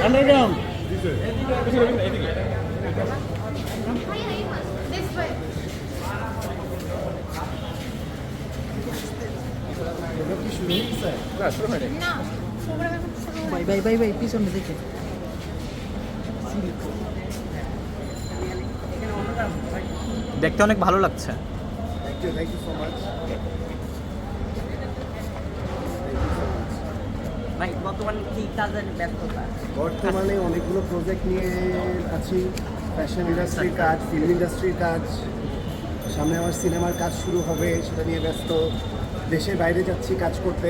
Underground ভাই ভাই ভাই ভাই পিছনে দেখে দেখতে অনেক ভালো লাগছে। Thank you so much. ভাই বর্তমানে কি কাজের ব্যস্ততা? বর্তমানে অনেকগুলো প্রজেক্ট নিয়ে আছি, ফ্যাশন ইন্ডাস্ট্রির কাজ, ফিল্ম ইন্ডাস্ট্রির কাজ, সামনে আমার সিনেমার কাজ শুরু হবে, সেটা নিয়ে ব্যস্ত। দেশের বাইরে যাচ্ছি কাজ করতে,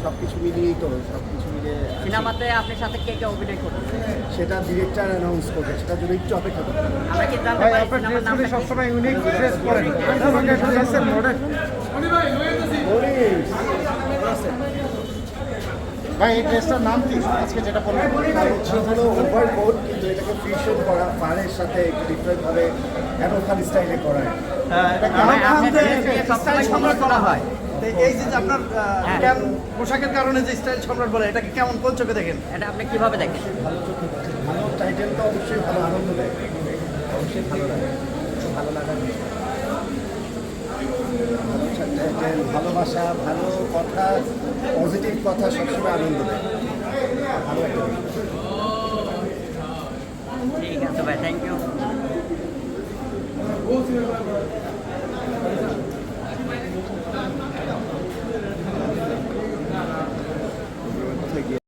সব কিছু মিলিয়েই তো, সব কিছু মিলিয়ে আছি। সিনেমাতে আপনার সাথে কে কে অভিনয় করতেছে? সেটা ডিরেক্টর অ্যানাউন্স করবে, সেটার জন্য একটু অপেক্ষা করতে হবে। আমরা কি জানতে পারি সিনেমার নামটা কি? সবসময় ইউনিক ড্রেস পরেন। ভাই এই ড্রেসটার নাম কি আজকে যেটা বললাম? হলো ওভারকোট, কিন্তু এটাকে ফিউশন করা, পাড়ের সাথে একটু ডিফারেন্টভাবে অ্যাডোখান স্টাইলে করা। সবসময় সম্মান করা হয়। এই যে আপনার পোশাকের কারণে যে স্টাইল সম্রাট বলে, এটাকে কেমন কোন চোখে দেখেন? এটা আপনি কিভাবে দেখেন? ভালো টাইটেল তো অবশ্যই ভালো আনন্দ দেয়, অবশ্যই ভালো লাগে, ভালো লাগার বিষয়। ভালো টাইটেল, ভালোবাসা, ভালো কথা, পজিটিভ কথা সবসময় আনন্দ দেয়, ভালো একটা বিষয়। ঠিক আছে ভাই, থ্যাংক ইউ।